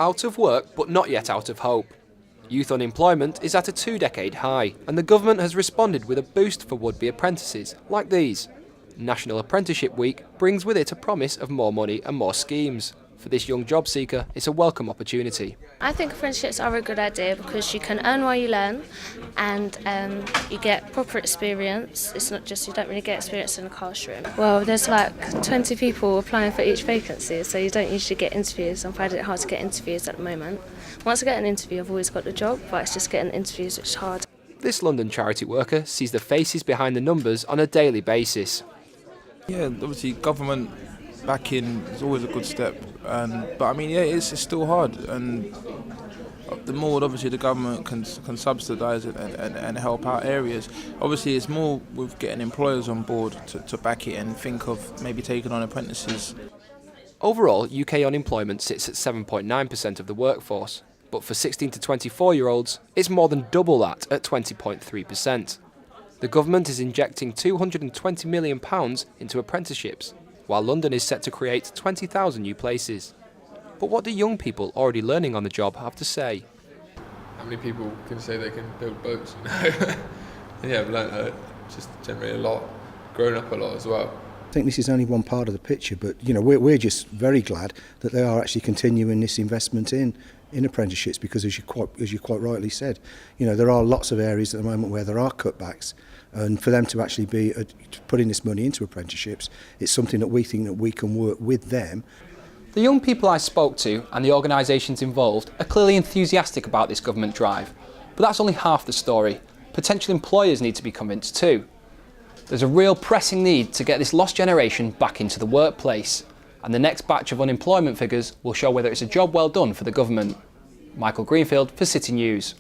Out of work, but not yet out of hope. Youth unemployment is at a 2-decade high, and the government has responded with a boost for would-be apprentices, like these. National Apprenticeship Week brings with it a promise of more money and more schemes. For this young job seeker, it's a welcome opportunity. I think apprenticeships are a good idea because you can earn while you learn, and you get proper experience. It's not just, you don't really get experience in a classroom. Well, there's like 20 people applying for each vacancy, so you don't usually get interviews. I'm finding it hard to get interviews at the moment. Once I get an interview, I've always got the job, but it's just getting interviews which is hard. This London charity worker sees the faces behind the numbers on a daily basis. Yeah, obviously government backing is always a good step, but I mean, yeah, it's still hard, and the more obviously the government can subsidise it and help out areas. Obviously, it's more with getting employers on board to back it and think of maybe taking on apprentices. Overall, UK unemployment sits at 7.9% of the workforce, but for 16 to 24-year-olds, it's more than double that at 20.3%. The government is injecting £220 million into apprenticeships, while London is set to create 20,000 new places. But what do young people already learning on the job have to say? How many people can say they can build boats? Yeah, I've learned just generally a lot, grown up a lot as well. I think this is only one part of the picture, but we're just very glad that they are actually continuing this investment in apprenticeships, because as you quite rightly said, there are lots of areas at the moment where there are cutbacks, and for them to actually be putting this money into apprenticeships, it's something that we think that we can work with them. The young people I spoke to and the organisations involved are clearly enthusiastic about this government drive, but that's only half the story. Potential employers need to be convinced too. There's a real pressing need to get this lost generation back into the workplace, and the next batch of unemployment figures will show whether it's a job well done for the government. Michael Greenfield for City News.